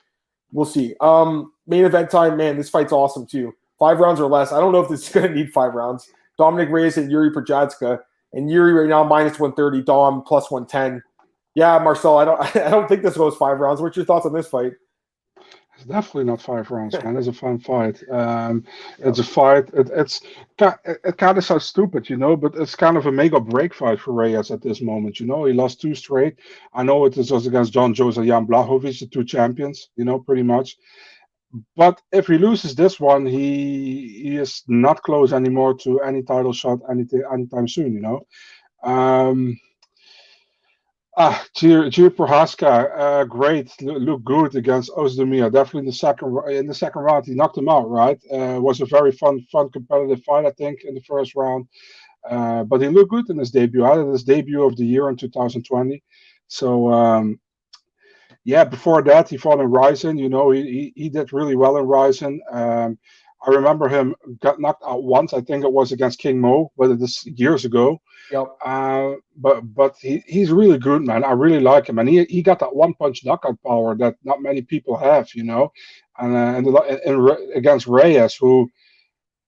we'll see. Main event time, man. This fight's awesome too. 5 rounds or less. I don't know if this is going to need 5 rounds. Dominick Reyes and Jiri Prochazka. And Jiri right now minus 130, Dom plus 110. Yeah, Marcel, I don't think this goes 5 rounds. What's your thoughts on this fight? It's definitely not 5 rounds, man. It's a fun fight. It's a fight. It kind of sounds stupid, but it's kind of a make or break fight for Reyes at this moment. He lost 2 straight. I know it was against John Jones and Jan Blachowicz, the 2 champions. Pretty much. But if he loses this one, he is not close anymore to any title shot anytime soon. Jiri Prochazka, great, looked good against Ozdemir. Definitely in the second round, he knocked him out. Right, was a very fun, competitive fight. I think in the first round, but he looked good in his debut. I had his debut of the year in 2020. So. Before that, he fought in Ryzen. He did really well in Ryzen. I remember him got knocked out once. I think it was against King Mo, but it is years ago. Yep. But he's really good, man. I really like him, and he got that one-punch knockout power that not many people have, And against Reyes, who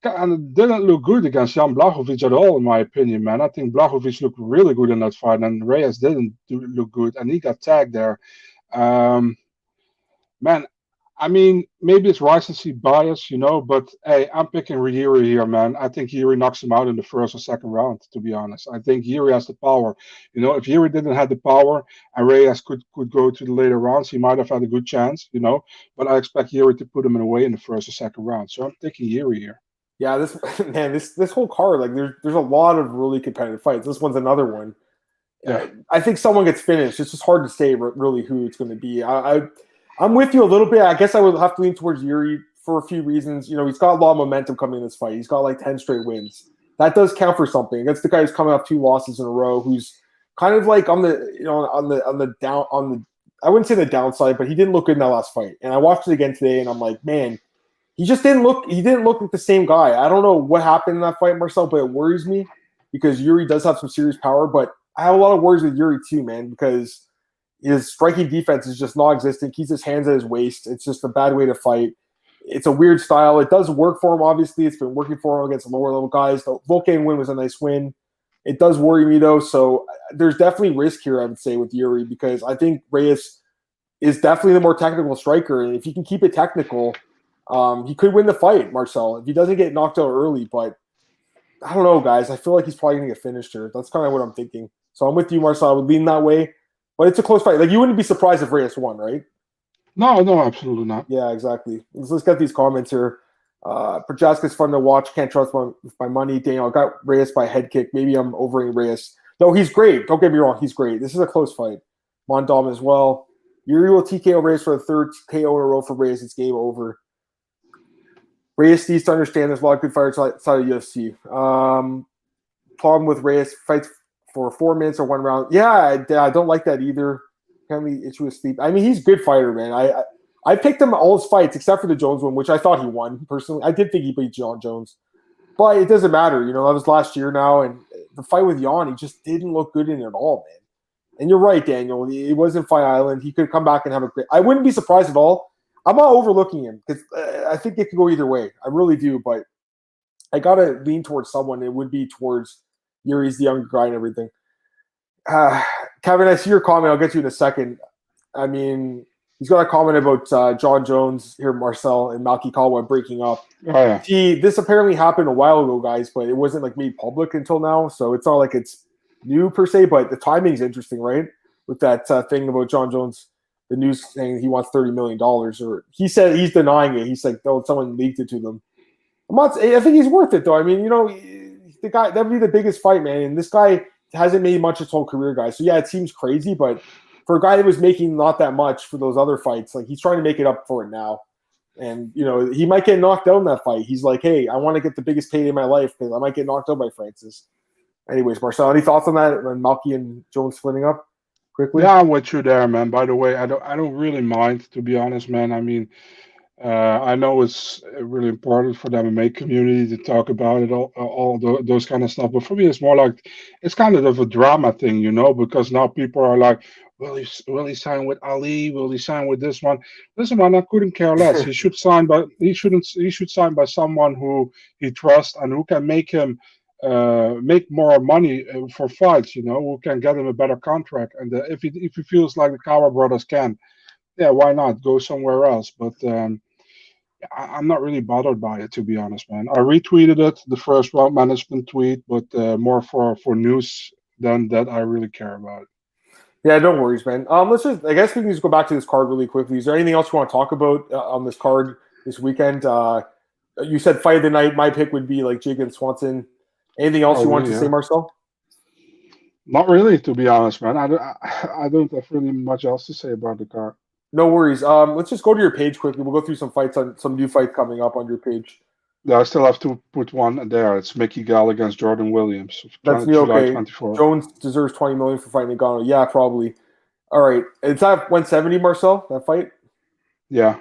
didn't look good against Jan Blachowicz at all, in my opinion, man. I think Blachowicz looked really good in that fight, and Reyes didn't look good, and he got tagged there. Man, I mean, maybe it's recency bias, but hey, I'm picking Jiri here, man. I think Jiri knocks him out in the first or second round, to be honest. I think Jiri has the power. If Jiri didn't have the power and Reyes could go to the later rounds, he might have had a good chance, but I expect Jiri to put him away in the first or second round. So I'm taking Jiri here. Yeah, this whole card, like there's a lot of really competitive fights. This one's another one. Yeah, I think someone gets finished. It's just hard to say really who it's going to be. I'm with you a little bit. I guess I would have to lean towards Jiri for a few reasons. He's got a lot of momentum coming in this fight. He's got like 10 straight wins. That does count for something against the guy who's coming off 2 losses in a row, who's kind of like on the down I wouldn't say the downside, but he didn't look good in that last fight. And I watched it again today, and I'm like, man, he just didn't look. He didn't look like the same guy. I don't know what happened in that fight, Marcel, but it worries me because Jiri does have some serious power, but I have a lot of worries with Jiri too, man, because his striking defense is just non-existent. Keeps his hands at his waist. It's just a bad way to fight. It's a weird style. It does work for him, obviously. It's been working for him against lower-level guys. The Volcane win was a nice win. It does worry me, though. So there's definitely risk here, I would say, with Jiri, because I think Reyes is definitely the more technical striker. And if he can keep it technical, he could win the fight, Marcel, if he doesn't get knocked out early. But I don't know, guys. I feel like he's probably going to get finished here. That's kind of what I'm thinking. So I'm with you, Marcel. I would lean that way. But it's a close fight. Like, you wouldn't be surprised if Reyes won, right? No, absolutely not. Yeah, exactly. Let's get these comments here. Prochazka's fun to watch. Can't trust my money. Daniel, I got Reyes by head kick. Maybe I'm overing Reyes. No, he's great. Don't get me wrong. He's great. This is a close fight. Mondom as well. Jiri will TKO Reyes for the 3rd KO in a row for Reyes. It's game over. Reyes needs to understand there's a lot of good fighters outside of UFC. Problem with Reyes, fights for 4 minutes or 1 round. Yeah, I don't like that either. Apparently issue with sleep. I mean, he's a good fighter, man. I picked him all his fights except for the Jones one, which I thought he won, personally. I did think he beat John Jones. But it doesn't matter. That was last year now. And the fight with Jan, he just didn't look good in it at all, man. And you're right, Daniel. He was in Fight Island. He could come back and have a great. I wouldn't be surprised at all. I'm not overlooking him because I think it could go either way. I really do, but I gotta lean towards someone. It would be towards Jiri's the younger guy and everything. Kevin, I see your comment. I'll get to you in a second. I mean, he's got a comment about John Jones here, Marcel and Malky Caldwell breaking up. Oh, yeah. This apparently happened a while ago, guys, but it wasn't like made public until now, so it's not like it's new per se. But the timing's interesting, right? With that thing about John Jones. The news saying he wants $30 million, or he said he's denying it. He's like, "Oh, someone leaked it to them." I think he's worth it, though. I mean, the guy that'd be the biggest fight, man. And this guy hasn't made much his whole career, guys. So yeah, it seems crazy, but for a guy that was making not that much for those other fights, like he's trying to make it up for it now. And he might get knocked out in that fight. He's like, "Hey, I want to get the biggest payday in my life because I might get knocked out by Francis." Anyways, Marcel, any thoughts on that? And Malky and Jones splitting up? Quickly? Yeah, I'm with you there, man. By the way, I don't really mind, to be honest, man. I mean, I know it's really important for the MMA community to talk about it, those kind of stuff. But for me, it's more like it's kind of a drama thing, because now people are like, will he sign with Ali? Will he sign with this one? Listen, man, I couldn't care less. He should sign, but he should sign by someone who he trusts and who can make him make more money for fights, who can get him a better contract. And if he feels like the Kawa brothers can, yeah, why not go somewhere else? But I'm not really bothered by it, to be honest, man. I retweeted it, the first round management tweet, but more for news than that I really care about it. Yeah, no worries, man. I guess we can just go back to this card really quickly. Is there anything else you want to talk about on this card this weekend? You said fight of the night. My pick would be like Giga and Swanson. Anything else you want to say, Marcel? Not really, to be honest, man. I don't have really much else to say about the card. No worries. Let's just go to your page quickly. We'll go through some new fights coming up on your page. Yeah, I still have to put one there. It's Mickey Gall against Jordan Williams. That's me, okay. 24. Jones deserves $20 million for fighting Ngannou. Yeah, probably. All right. Is that 170, Marcel, that fight? Yeah.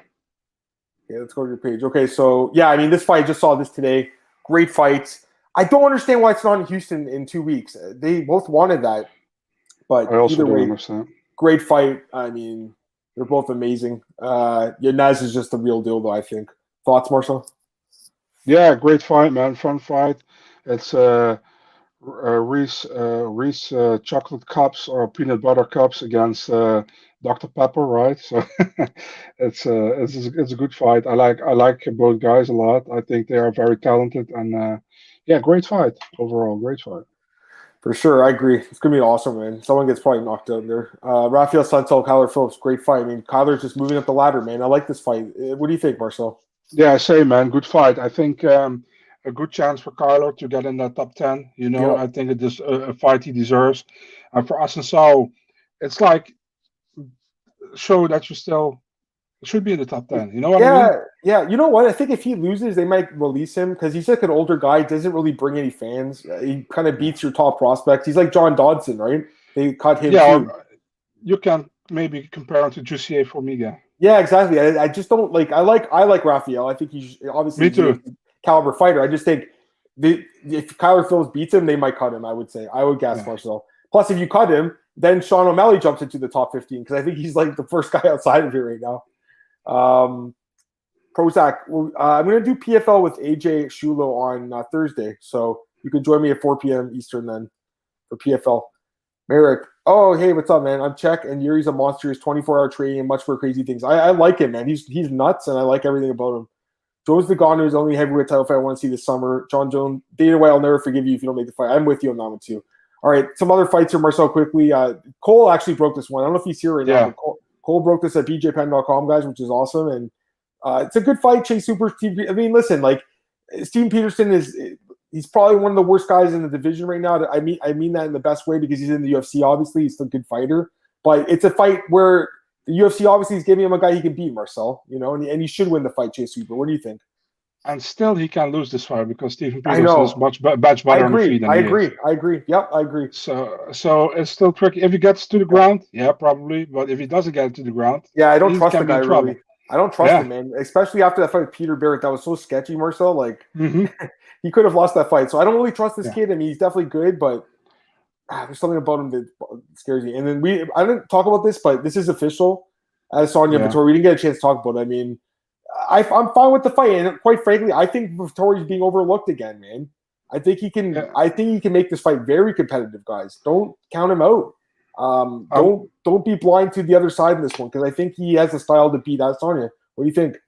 Okay, let's go to your page. Okay, so, yeah, I mean, this fight, I just saw this today. Great fights. I don't understand why it's not in Houston in 2 weeks. They both wanted that. But I also either way, don't understand. Great fight. I mean, they're both amazing. Yanez is just the real deal, though, I think. Thoughts, Marcel? Yeah, great fight, man. Fun fight. It's Reyes chocolate cups or peanut butter cups against Dr. Pepper, right? So it's a good fight. I like both guys a lot. I think they are very talented and great fight overall. Great fight. For sure, I agree. It's gonna be awesome, man. Someone gets probably knocked out there. Rafael Santel, Kyler Phillips, great fight. I mean, Kyler's just moving up the ladder, man. I like this fight. What do you think, Marcel? Yeah, same, man. Good fight. I think a good chance for Kyler to get in the top 10. I think it is a fight he deserves. And for Assunção, it's like show that you still should be in the top 10. You know what I mean? Yeah. You know what? I think if he loses, they might release him because he's like an older guy. Doesn't really bring any fans. He kind of beats your top prospects. He's like John Dodson, right? They cut him. Yeah, too. You can maybe compare him to Jussier Formiga. Yeah, exactly. I just don't like. I like Rafael. I think he's obviously a caliber fighter. I just think if Kyler Phillips beats him, they might cut him. I would say. I would guess Marcel. Plus, if you cut him, then Sean O'Malley jumps into the top 15 because I think he's like the first guy outside of here right now. Prozac. I'm going to do PFL with AJ Shulo on Thursday, so you can join me at 4 p.m. Eastern then for PFL. Merrick. Oh, hey, what's up, man? I'm Czech, and Jiri's a monster. He's 24-hour training and much more crazy things. I like him, man. He's nuts, and I like everything about him. Jones Ngannou is the only heavyweight title fight I want to see this summer. John Jones, Dana White, I'll never forgive you if you don't make the fight. I'm with you on that one, too. All right, some other fights here, Marcel, quickly. Cole actually broke this one. I don't know if he's here right now, but Cole broke this at bjpen.com, guys, which is awesome. And it's a good fight. Chase Super. I mean, listen, like, Steven Peterson he's probably one of the worst guys in the division right now. I mean that in the best way because he's in the UFC, obviously. He's a good fighter. But it's a fight where the UFC obviously is giving him a guy he can beat, Marcel, and he should win the fight, Chase Super. What do you think? And still he can lose this fight because Steven Peterson is much better on the feet than I agree. Yep, I agree. So it's still tricky. If he gets to the ground, yeah, probably. But if he doesn't get to the ground, I don't trust the guy really. I don't trust him, man. Especially after that fight with Peter Barrett. That was so sketchy, Marcel. Like, he could have lost that fight. So I don't really trust this kid. I mean, he's definitely good, but there's something about him that scares me. And then I didn't talk about this, but this is official. Adesanya Vettori, we didn't get a chance to talk about it. I mean, I'm fine with the fight, and quite frankly, I think Vettori's being overlooked again, man. I think he can. Yeah. I think he can make this fight very competitive, guys. Don't count him out. Don't be blind to the other side in this one, because I think he has the style to beat Adesanya. What do you think?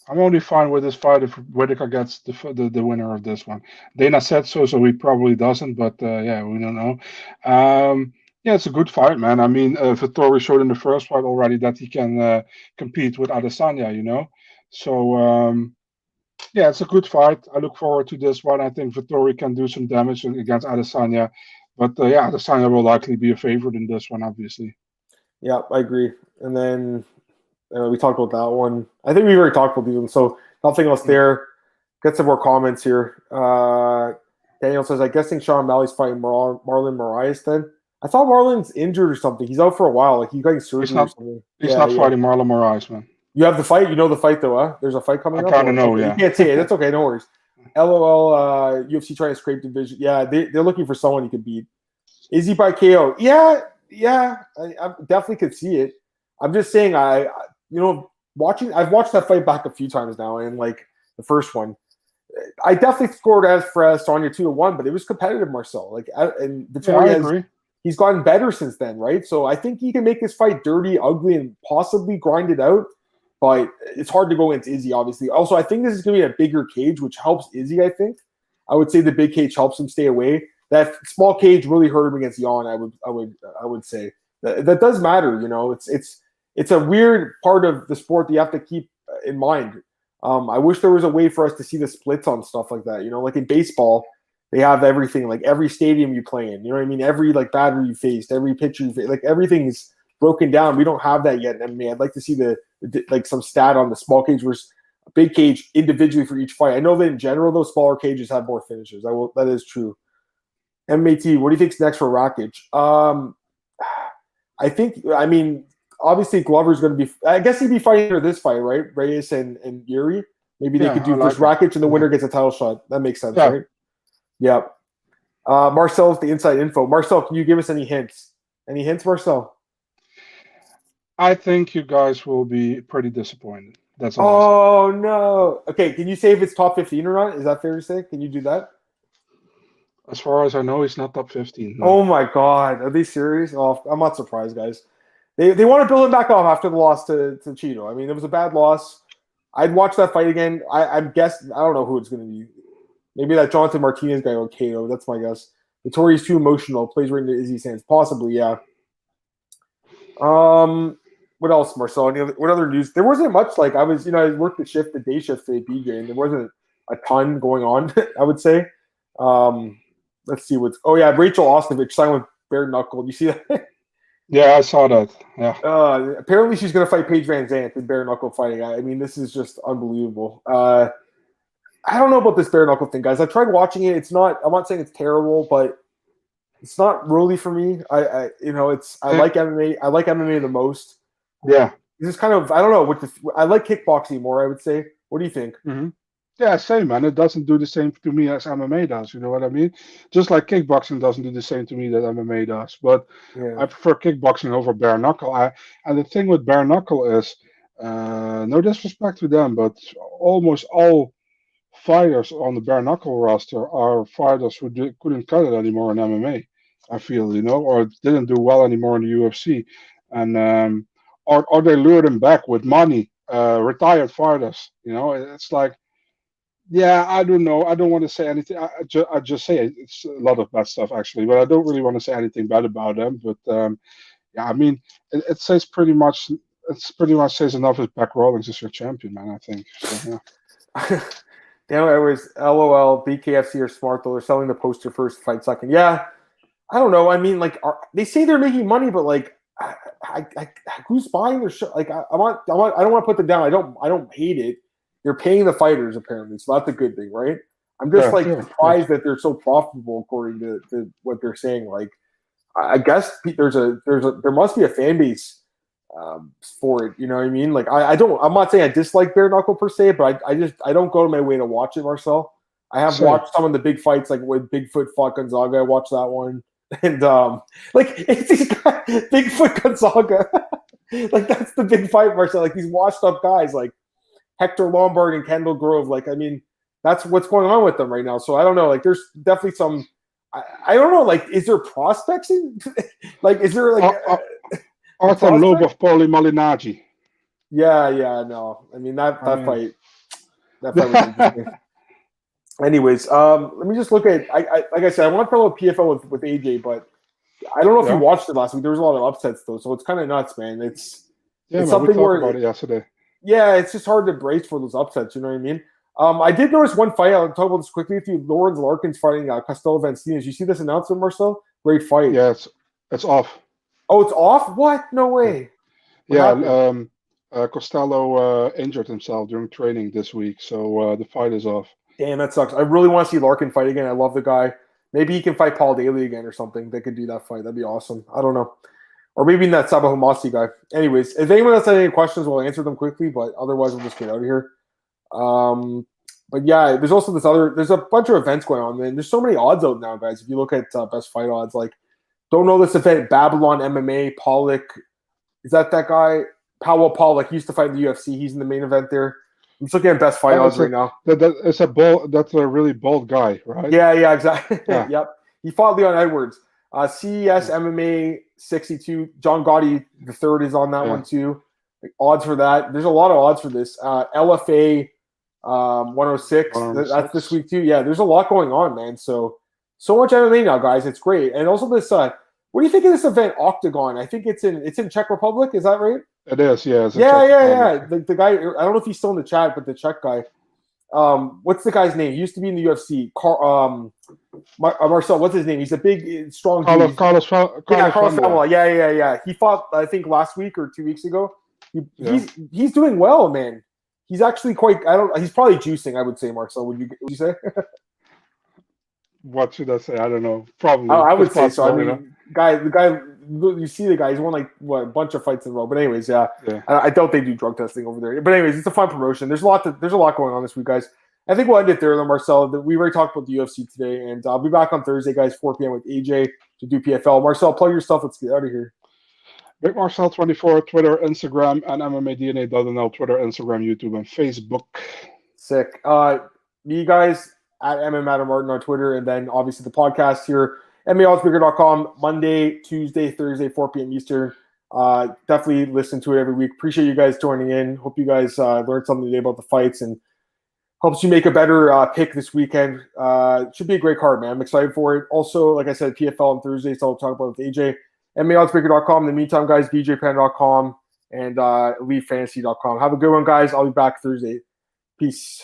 I'm only fine with this fight if Whittaker gets the winner of this one. Dana said so he probably doesn't, but yeah, we don't know. Yeah, it's a good fight, man. I mean, Vettori showed in the first fight already that he can compete with Adesanya, you know. So, yeah, it's a good fight. I look forward to this one. I think Vettori can do some damage against Adesanya. But, yeah, Adesanya will likely be a favorite in this one, obviously. Yeah, I agree. And then we talked about that one. I think we've already talked about these ones, so nothing else there. Get some more comments here. Daniel says, I'm guessing Sean O'Malley's fighting Marlon Moraes then. I thought Marlon's injured or something. He's out for a while. Like, he's getting surgery or something. He's not fighting Marlon Moraes, man. You have the fight? You know the fight, though, huh? There's a fight coming up? I kind of know, yeah. You can't say it. That's okay. No worries. LOL, UFC trying to scrape division. Yeah, they're looking for someone he could beat. Is he by KO? Yeah. I definitely could see it. I'm just saying, I've watched that fight back a few times now, and, like, the first one, I definitely scored as for Adesanya 2-1, but it was competitive, Marcel. Like, and Vettori I agree. He's gotten better since then, right? So I think he can make this fight dirty, ugly, and possibly grind it out. But it's hard to go against Izzy, obviously. Also, I think this is going to be a bigger cage, which helps Izzy, I think. I would say the big cage helps him stay away. That small cage really hurt him against Jan, I would say. That does matter, you know. It's a weird part of the sport that you have to keep in mind. I wish there was a way for us to see the splits on stuff like that. You know, like in baseball, they have everything, like every stadium you play in. You know what I mean? Every like batter you faced, every pitcher you faced, like everything's broken down. We don't have that yet in MMA. I'd like to see the some stat on the small cage versus big cage individually for each fight. I know that in general, those smaller cages have more finishes. That is true. MAT, what do you think's next for Rakic? I mean, obviously Glover's going to be. I guess he'd be fighting for this fight, right? Reyes and Jiri. Maybe they could do first Rakic and the winner gets a title shot. That makes sense, right? Yeah. Marcel's the inside info. Marcel, can you give us any hints? Any hints, Marcel? I think you guys will be pretty disappointed. That's all. Oh, no. Okay, can you say if it's top 15 or not? Is that fair to say? Can you do that? As far as I know, he's not top 15. No. Oh, my God. Are they serious? Oh, I'm not surprised, guys. They want to build him back up after the loss to Cheeto. I mean, it was a bad loss. I'd watch that fight again. I'm guessing. I don't know who it's going to be. Maybe that Jonathan Martinez guy or KO. That's my guess. Vettori's too emotional. Plays right into Izzy's hands. Possibly, yeah. What else, Marcel? What other news? There wasn't much. Like I worked the day shift today, BJ, and there wasn't a ton going on. I would say. Let's see what's. Oh yeah, Rachel Ostovich signed with Bare Knuckle. Do you see that? Yeah, I saw that. Yeah. Apparently, she's going to fight Paige Van Zandt in Bare Knuckle fighting. I mean, this is just unbelievable. I don't know about this bare knuckle thing, guys. I tried watching it. I'm not saying it's terrible, but it's not really for me. I like MMA. I like MMA the most. Yeah. This is kind of, I don't know. I like kickboxing more, I would say. What do you think? Mm-hmm. Yeah, same, man. It doesn't do the same to me as MMA does. You know what I mean? Just like kickboxing doesn't do the same to me that MMA does. But yeah. I prefer kickboxing over bare knuckle. And the thing with bare knuckle is, no disrespect to them, but almost all fighters on the bare knuckle roster are fighters who couldn't cut it anymore in MMA, I feel, or didn't do well anymore in the UFC. And or they lured them back with money, retired fighters. It's like, yeah, I don't know. I don't want to say anything. I just say it's a lot of bad stuff, actually, but I don't really want to say anything bad about them. But yeah, I mean, it says pretty much says enough as Beck Rawlings is your champion, man, I think. So, yeah. Daniel Edwards, LOL, BKFC are smart, though. They're selling the poster first, fight second. Yeah, I don't know. I mean, like, they say they're making money, but, like, who's buying their shit? Like, I don't want to put them down. I don't hate it. They're paying the fighters, apparently, so that's a good thing, right? I'm just, surprised that they're so profitable, according to what they're saying. Like, I guess there must be a fan base for it, you know what I mean? Like I'm not saying I dislike bare knuckle per se, but I don't go to my way to watch it, Marcel. I have watched some of the big fights, like when Bigfoot fought Gonzaga. I watched that one. And like it's these guys, Bigfoot Gonzaga. Like that's the big fight, Marcel. Like these washed up guys like Hector Lombard and Kendall Grove. Like, I mean, that's what's going on with them right now. So I don't know. Like there's definitely some I don't know, like is there prospects in like is there like Artem Lobov, Paulie Malignaggi. Yeah, no. I mean that fight was interesting. Anyways, let me just look at. I like I said, I want to follow PFL with AJ, but I don't know if you watched it last week. There was a lot of upsets though, so it's kind of nuts, man. It's something we talked about it yesterday. Yeah, it's just hard to brace for those upsets. You know what I mean? I did notice one fight. I'll talk about this quickly. If you Lawrence Larkin's fighting Costello Vancinas, you see this announcement, Marcel? Great fight. Yeah, it's off. Oh, it's off? What? No way. Costello injured himself during training this week, so the fight is off. Damn, that sucks. I really want to see Larkin fight again. I love the guy. Maybe he can fight Paul Daly again or something. They could do that fight. That'd be awesome. I don't know. Or maybe that Sabah Humasi guy. Anyways, if anyone else has any questions, we'll answer them quickly, but otherwise we'll just get out of here. But yeah, there's also there's a bunch of events going on, man. There's so many odds out now, guys. If you look at best fight odds, like, don't know this event, Babylon MMA, Pollock. Is that guy? Powell Pollock. He used to fight in the UFC. He's in the main event there. I'm just looking at best fight odds right now. That's a really bold guy, right? Yeah, exactly. Yeah. Yep. He fought Leon Edwards. CES MMA 62. John Gotti III is on that one too. Like, odds for that. There's a lot of odds for this. LFA 106. That's this week too. Yeah, there's a lot going on, man. So much MMA now, guys. It's great. And also this. What do you think of this event, Octagon? I think it's in Czech Republic. Is that right? It is, yeah. The guy, I don't know if he's still in the chat, but the Czech guy. What's the guy's name? He used to be in the UFC. Marcel, what's his name? He's a big, strong dude. Carlos Famawa. Yeah. He fought, I think, last week or 2 weeks ago. He's doing well, man. He's actually quite. He's probably juicing. I would say, Marcel. Would you say? What should I say? I don't know. Probably. I would say so. I mean, the guy. You see the guy. He's won a bunch of fights in a row. But anyways, yeah. I doubt they do drug testing over there. But anyways, it's a fun promotion. There's a lot going on this week, guys. I think we'll end it there, though, Marcel. We already talked about the UFC today, and I'll be back on Thursday, guys, 4 p.m. with AJ to do PFL. Marcel, plug your stuff. Let's get out of here. Big Marcel 24, Twitter, Instagram, and MMADNA.nl, Twitter, Instagram, YouTube, and Facebook. Sick. Me guys at MMAdammartin on Twitter, and then obviously the podcast here, MMAOddsBreaker.com, Monday, Tuesday, Thursday, 4 p.m. Eastern. Definitely listen to it every week. Appreciate you guys joining in. Hope you guys learned something today about the fights and helps you make a better pick this weekend. Should be a great card, man. I'm excited for it. Also, like I said, PFL on Thursday, so I'll talk about it with AJ. MMAOddsBreaker.com. In the meantime, guys, BJPen.com and EliteFantasy.com. Have a good one, guys. I'll be back Thursday. Peace.